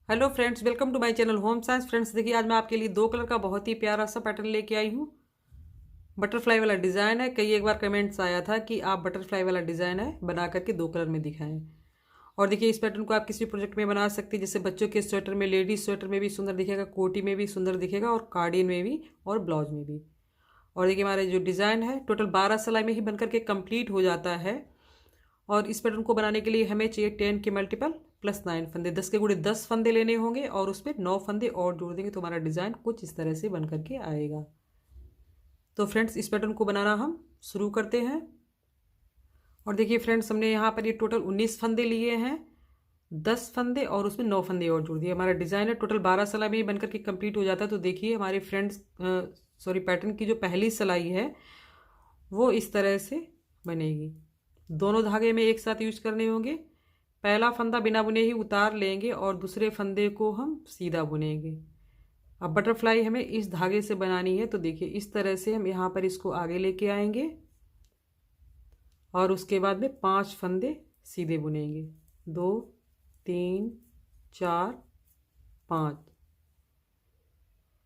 Hello friends, welcome to my channel home science. Friends देखिए, आज मैं आपके लिए दो कलर का बहुत ही प्यारा सा पैटर्न लेके आई हूँ। बटरफ्लाई वाला डिज़ाइन है। कई एक बार कमेंट्स आया था कि आप बटरफ्लाई वाला डिज़ाइन है बना करके दो कलर में दिखाएं। और देखिए, इस पैटर्न को आप किसी प्रोजेक्ट में बना सकते हैं, जैसे बच्चों के स्वेटर में, लेडीज स्वेटर में भी सुंदर दिखेगा, कोटी में भी सुंदर दिखेगा, और कार्डिन में भी, और ब्लाउज में भी। और देखिए, हमारे जो डिज़ाइन है टोटल 12 सिलाई में ही बनकर के कंप्लीट हो जाता है। और इस पैटर्न को बनाने के लिए हमें चाहिए 10 के मल्टीपल प्लस 9 फंदे, 10 के गुणे 10 फंदे लेने होंगे और उस पर 9 फंदे और जोड़ देंगे तो हमारा डिज़ाइन कुछ इस तरह से बन करके आएगा। तो फ्रेंड्स, इस पैटर्न को बनाना हम शुरू करते हैं। और देखिए फ्रेंड्स, हमने यहाँ पर ये टोटल 19 फंदे लिए हैं, 10 फंदे और उसमें 9 फंदे और जोड़ दिए। हमारा डिज़ाइन है टोटल 12 सिलाई में ही बनकर के कंप्लीट हो जाता है। तो देखिए, हमारे फ्रेंड्स पैटर्न की जो पहली सिलाई है वो इस तरह से बनेगी। दोनों धागे में एक साथ यूज करने होंगे। पहला फंदा बिना बुने ही उतार लेंगे और दूसरे फंदे को हम सीधा बुनेंगे। अब बटरफ्लाई हमें इस धागे से बनानी है, तो देखिए इस तरह से हम यहाँ पर इसको आगे लेके आएंगे और उसके बाद में 5 फंदे सीधे बुनेंगे। 2 3 4 5।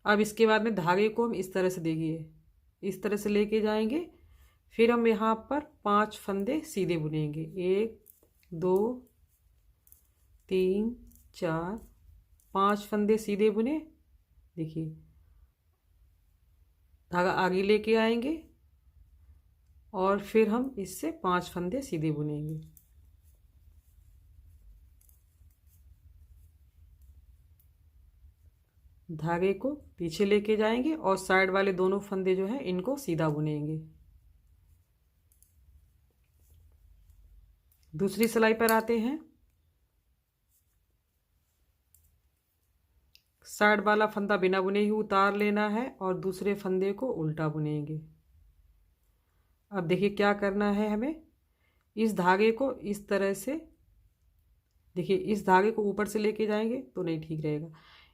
अब इसके बाद में धागे को हम इस तरह से, देखिए इस तरह से लेके जाएंगे। फिर हम यहाँ पर 5 फंदे सीधे बुनेंगे। 1 2 3 4 5 फंदे सीधे बुने। देखिए, धागा आगे लेके आएंगे और फिर हम इससे 5 फंदे सीधे बुनेंगे। धागे को पीछे लेके जाएंगे और साइड वाले दोनों फंदे जो हैं इनको सीधा बुनेंगे। दूसरी सिलाई पर आते हैं। साइड वाला फंदा बिना बुने ही उतार लेना है और दूसरे फंदे को उल्टा बुनेंगे। अब देखिए क्या करना है हमें, इस धागे को इस तरह से, देखिए इस धागे को ऊपर से लेके जाएंगे तो नहीं ठीक रहेगा।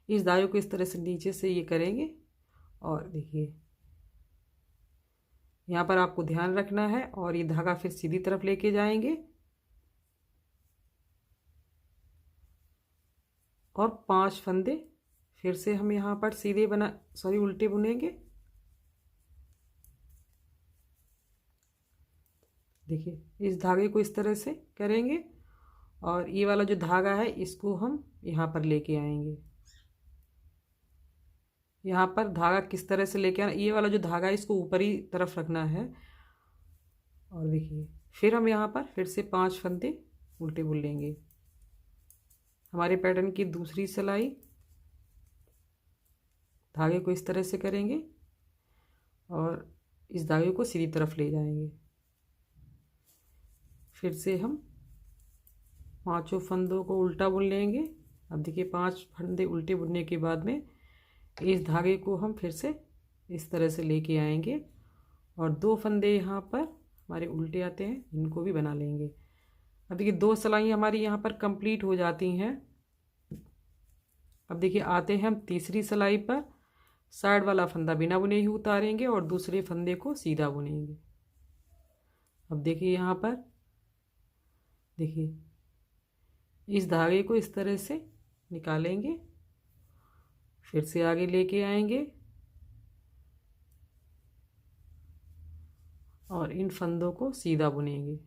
इस धागे को इस तरह से नीचे से ये करेंगे और देखिए यहाँ पर आपको ध्यान रखना है। और ये धागा फिर सीधी तरफ लेके जाएंगे और 5 फंदे फिर से हम यहाँ पर सीधे उल्टे बुनेंगे। देखिए इस धागे को इस तरह से करेंगे और ये वाला जो धागा है इसको हम यहाँ पर लेके आएंगे। यहाँ पर धागा किस तरह से लेके आना, ये वाला जो धागा है इसको ऊपरी तरफ रखना है। और देखिए फिर हम यहाँ पर फिर से 5 फंदे उल्टे बुन लेंगे। हमारे पैटर्न की दूसरी सिलाई, धागे को इस तरह से करेंगे और इस धागे को सीधी तरफ ले जाएंगे। फिर से हम 5 फंदों को उल्टा बुन लेंगे। अब देखिए 5 फंदे उल्टे बुनने के बाद में इस धागे को हम फिर से इस तरह से लेके आएंगे और 2 फंदे यहाँ पर हमारे उल्टे आते हैं, इनको भी बना लेंगे। अब देखिए 2 सिलाई हमारी यहाँ पर कंप्लीट हो जाती हैं। अब देखिए आते हैं हम तीसरी सिलाई पर। साइड वाला फंदा बिना बुने ही उतारेंगे और दूसरे फंदे को सीधा बुनेंगे। अब देखिए यहाँ पर, देखिए इस धागे को इस तरह से निकालेंगे, फिर से आगे लेके आएंगे और इन फंदों को सीधा बुनेंगे।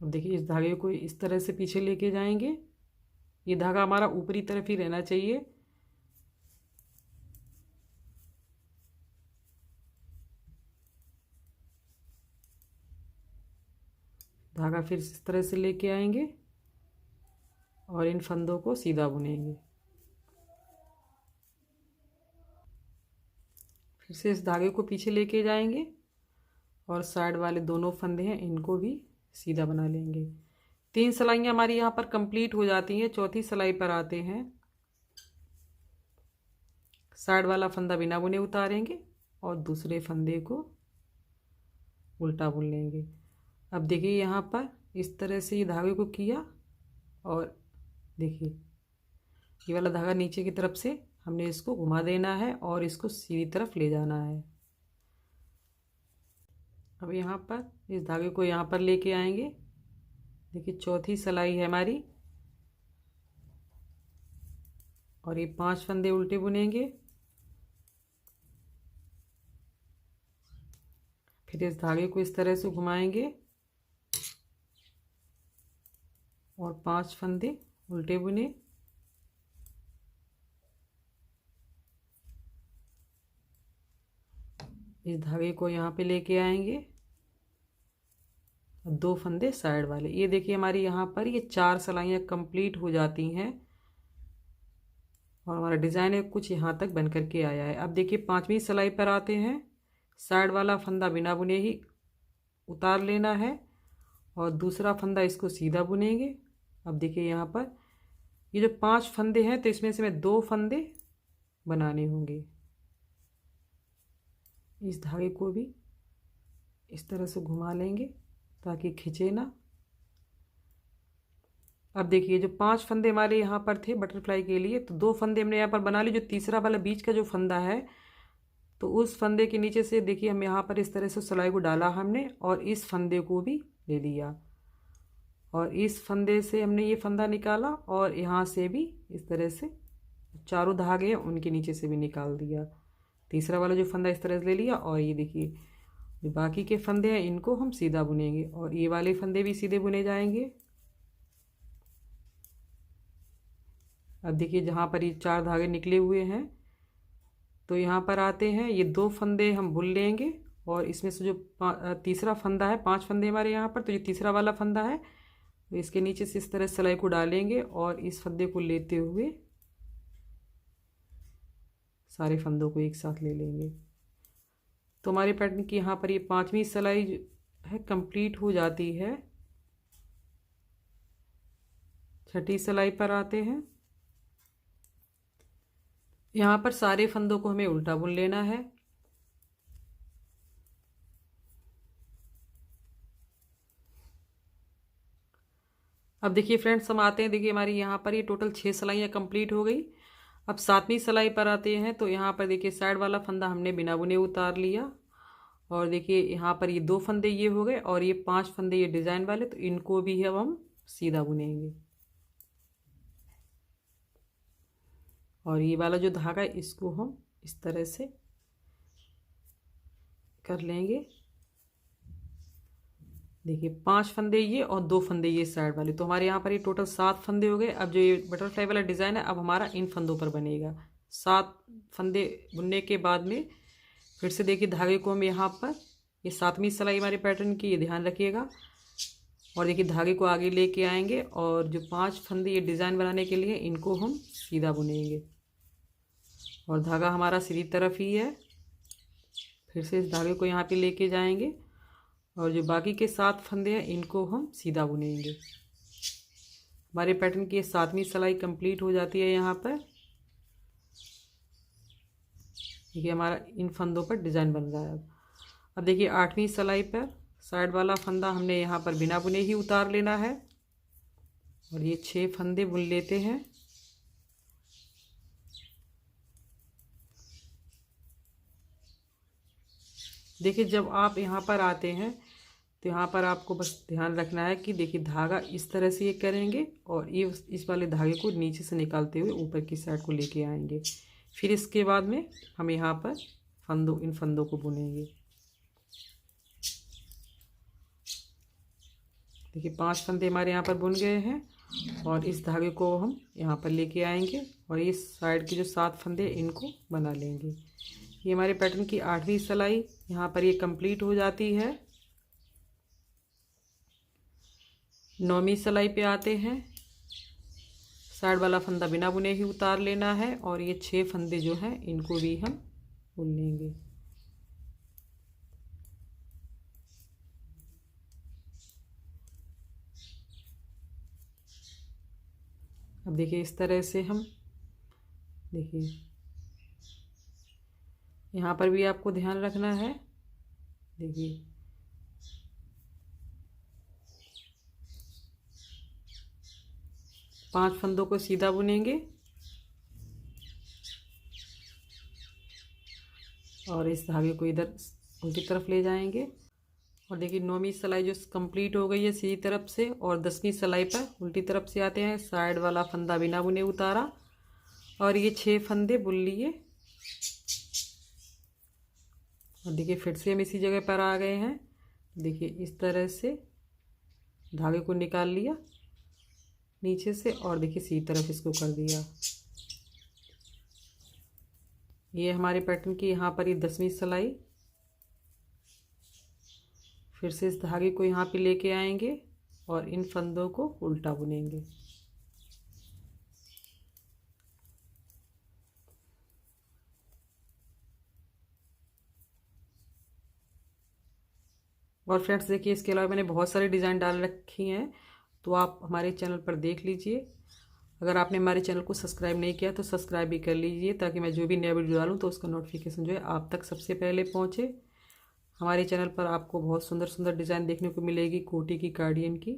अब देखिए इस धागे को इस तरह से पीछे लेके जाएंगे। ये धागा हमारा ऊपरी तरफ ही रहना चाहिए। धागा फिर इस तरह से लेके आएंगे और इन फंदों को सीधा बुनेंगे। फिर से इस धागे को पीछे लेके जाएंगे और साइड वाले दोनों फंदे हैं इनको भी सीधा बना लेंगे। 3 सिलाइयाँ हमारी यहाँ पर कंप्लीट हो जाती हैं। चौथी सिलाई पर आते हैं। साइड वाला फंदा बिना बुने उतारेंगे और दूसरे फंदे को उल्टा बुन लेंगे। अब देखिए यहाँ पर इस तरह से ये धागे को किया और देखिए ये वाला धागा नीचे की तरफ से हमने इसको घुमा देना है और इसको सीधी तरफ ले जाना है। अब यहाँ पर इस धागे को यहाँ पर लेके आएंगे। देखिए चौथी सिलाई है हमारी, और ये 5 फंदे उल्टे बुनेंगे। फिर इस धागे को इस तरह से घुमाएंगे और 5 फंदे उल्टे बुने। इस धागे को यहाँ पे लेके आएंगे, 2 फंदे साइड वाले। ये देखिए हमारी यहाँ पर ये 4 सिलाइयाँ कंप्लीट हो जाती हैं और हमारा डिज़ाइन है कुछ यहाँ तक बन करके आया है। अब देखिए 5वीं सिलाई पर आते हैं। साइड वाला फंदा बिना बुने ही उतार लेना है और दूसरा फंदा इसको सीधा बुनेंगे। अब देखिए यहाँ पर ये जो 5 फंदे हैं तो इसमें से मैं 2 फंदे बनाने होंगे। इस धागे को भी इस तरह से घुमा लेंगे ताकि खिंचे ना। अब देखिए जो 5 फंदे हमारे यहाँ पर थे बटरफ्लाई के लिए, तो 2 फंदे हमने यहाँ पर बना लिए। जो तीसरा वाला बीच का जो फंदा है तो उस फंदे के नीचे से देखिए हम यहाँ पर इस तरह से सिलाई को डाला हमने और इस फंदे को भी ले लिया और इस फंदे से हमने ये फंदा निकाला और यहाँ से भी इस तरह से चारों धागे हैं उनके नीचे से भी निकाल दिया। तीसरा वाला जो फंदा इस तरह से ले लिया और ये देखिए जो बाकी के फंदे हैं इनको हम सीधा बुनेंगे और ये वाले फंदे भी सीधे बुने जाएंगे। अब देखिए जहाँ पर ये 4 धागे निकले हुए हैं तो यहाँ पर आते हैं, ये 2 फंदे हम बुन लेंगे और इसमें से जो तीसरा फंदा है, 5 फंदे हमारे यहाँ पर, तो ये तीसरा वाला फंदा है तो इसके नीचे से इस तरह सिलाई को डालेंगे और इस फंदे को लेते हुए सारे फंदों को एक साथ ले लेंगे। तो हमारे पैटर्न की यहाँ पर ये 5वीं सिलाई है कंप्लीट हो जाती है। 6ठी सिलाई पर आते हैं। यहाँ पर सारे फंदों को हमें उल्टा बुन लेना है। अब देखिए फ्रेंड्स हम आते हैं, देखिए हमारी यहाँ पर ये टोटल 6 सिलाइयाँ कंप्लीट हो गई। अब 7वीं सिलाई पर आते हैं तो यहाँ पर देखिए साइड वाला फंदा हमने बिना बुने उतार लिया और देखिए यहाँ पर ये 2 फंदे ये हो गए और ये 5 फंदे ये डिज़ाइन वाले, तो इनको भी अब हम सीधा बुनेंगे और ये वाला जो धागा है इसको हम इस तरह से कर लेंगे। देखिए 5 फंदे ये और 2 फंदे ये साइड वाले, तो हमारे यहाँ पर ये टोटल 7 फंदे हो गए। अब जो ये बटरफ्लाई वाला डिज़ाइन है अब हमारा इन फंदों पर बनेगा। 7 फंदे बुनने के बाद में फिर से देखिए धागे को हम यहाँ पर, ये 7वीं सिलाई हमारे पैटर्न की, ये ध्यान रखिएगा, और देखिए धागे को आगे लेके आएंगे और जो 5 फंदे ये डिज़ाइन बनाने के लिए इनको हम सीधा बुनेंगे और धागा हमारा सीधी तरफ ही है। फिर से इस धागे को यहाँ पे लेके जाएंगे और जो बाकी के 7 फंदे हैं इनको हम सीधा बुनेंगे। हमारे पैटर्न की 7वीं सिलाई कंप्लीट हो जाती है। यहाँ पर देखिए हमारा इन फंदों पर डिज़ाइन बन रहा है। अब देखिए 8वीं सिलाई पर साइड वाला फंदा हमने यहाँ पर बिना बुने ही उतार लेना है और ये 6 फंदे बुन लेते हैं। देखिए जब आप यहाँ पर आते हैं तो यहाँ पर आपको बस ध्यान रखना है कि देखिए धागा इस तरह से ये करेंगे और ये इस वाले धागे को नीचे से निकालते हुए ऊपर की साइड को लेके आएंगे। फिर इसके बाद में हम यहाँ पर इन फंदों को बुनेंगे। देखिए 5 फंदे हमारे यहाँ पर बुन गए हैं और इस धागे को हम यहाँ पर लेके आएंगे और इस साइड की जो 7 फंदे इनको बना लेंगे। ये हमारे पैटर्न की 8वीं सिलाई यहाँ पर ये कंप्लीट हो जाती है। 9वीं सिलाई पे आते हैं। साइड वाला फंदा बिना बुने ही उतार लेना है और ये 6 फंदे जो हैं इनको भी हम बुन लेंगे। अब देखिए इस तरह से हम, देखिए यहाँ पर भी आपको ध्यान रखना है। देखिए पांच फंदों को सीधा बुनेंगे और इस धागे को इधर उनकी तरफ ले जाएंगे और देखिए 9वीं सिलाई जो कंप्लीट हो गई है सीधी तरफ से, और 10वीं सिलाई पर उल्टी तरफ से आते हैं। साइड वाला फंदा बिना बुने उतारा और ये 6 फंदे बुन लिए। और देखिए फिर से हम इसी जगह पर आ गए हैं। देखिए इस तरह से धागे को निकाल लिया नीचे से, और देखिए सीधी तरफ इसको कर दिया। ये हमारे पैटर्न की यहाँ पर ये 10वीं सिलाई। फिर से इस धागे को यहाँ पे लेके आएंगे और इन फंदों को उल्टा बुनेंगे। और फ्रेंड्स देखिए इसके अलावा मैंने बहुत सारी डिज़ाइन डाल रखी हैं, तो आप हमारे चैनल पर देख लीजिए। अगर आपने हमारे चैनल को सब्सक्राइब नहीं किया तो सब्सक्राइब भी कर लीजिए, ताकि मैं जो भी नया वीडियो डालूँ तो उसका नोटिफिकेशन जो है आप तक सबसे पहले पहुँचे। हमारे चैनल पर आपको बहुत सुंदर सुंदर डिज़ाइन देखने को मिलेगी कोटी की, कार्डियन की।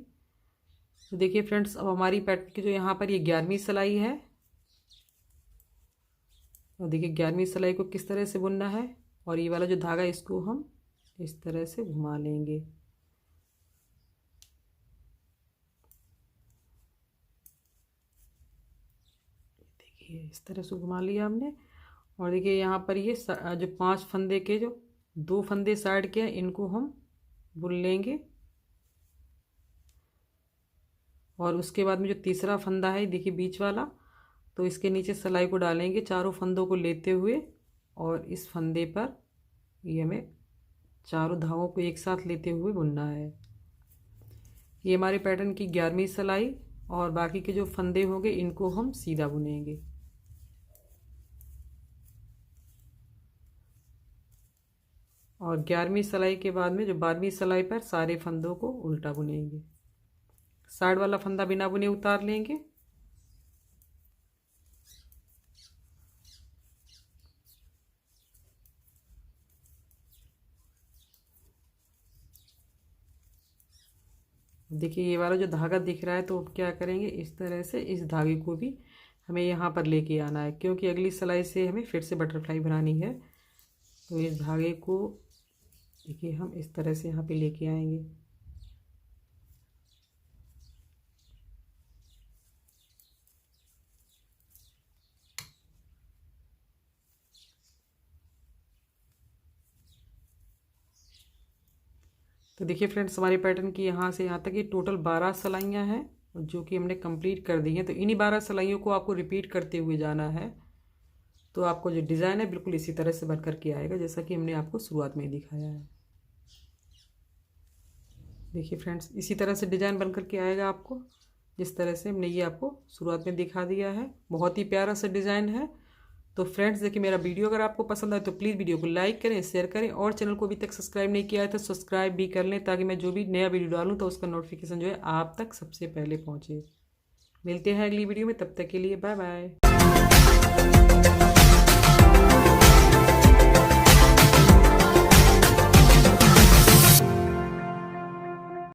तो देखिए फ्रेंड्स, अब हमारी पैटर्न की जो यहाँ पर ये 11वीं सिलाई है। और देखिए 11वीं सिलाई को किस तरह से बुनना है, और ये वाला जो धागा इसको हम इस तरह से घुमा लेंगे। देखिए इस तरह से घुमा लिया हमने। और देखिए यहाँ पर ये जो 5 फंदे के जो 2 फंदे साइड के हैं इनको हम बुन लेंगे। और उसके बाद में जो तीसरा फंदा है देखिए बीच वाला, तो इसके नीचे सिलाई को डालेंगे चारों फंदों को लेते हुए, और इस फंदे पर ये हमें चारों धागों को एक साथ लेते हुए बुनना है। ये हमारे पैटर्न की 11वीं सिलाई, और बाकी के जो फंदे होंगे इनको हम सीधा बुनेंगे। और 11वीं सिलाई के बाद में जो 12वीं सिलाई पर सारे फंदों को उल्टा बुनेंगे। साइड वाला फंदा बिना बुने उतार लेंगे। देखिए ये वाला जो धागा दिख रहा है, तो क्या करेंगे इस तरह से इस धागे को भी हमें यहाँ पर लेके आना है, क्योंकि अगली सिलाई से हमें फिर से बटरफ्लाई बनानी है। तो इस धागे को देखिए हम इस तरह से यहाँ पे लेके आएंगे। तो देखिए फ्रेंड्स, हमारे पैटर्न की यहाँ से यहाँ तक ये टोटल 12 सिलाइयाँ हैं, जो कि हमने कंप्लीट कर दी हैं। तो इन्हीं 12 सिलाइयों को आपको रिपीट करते हुए जाना है, तो आपको जो डिज़ाइन है बिल्कुल इसी तरह से बन करके आएगा, जैसा कि हमने आपको शुरुआत में दिखाया है। देखिए फ्रेंड्स, इसी तरह से डिज़ाइन बन करके आएगा आपको, जिस तरह से हमने ये आपको शुरुआत में दिखा दिया है। बहुत ही प्यारा सा डिज़ाइन है। तो फ्रेंड्स देखिए, मेरा वीडियो अगर आपको पसंद आए तो प्लीज़ वीडियो को लाइक करें, शेयर करें, और चैनल को अभी तक सब्सक्राइब नहीं किया है तो सब्सक्राइब भी कर लें, ताकि मैं जो भी नया वीडियो डालूँ तो उसका नोटिफिकेशन जो है आप तक सबसे पहले पहुँचे। मिलते हैं अगली वीडियो में, तब तक के लिए बाय बाय।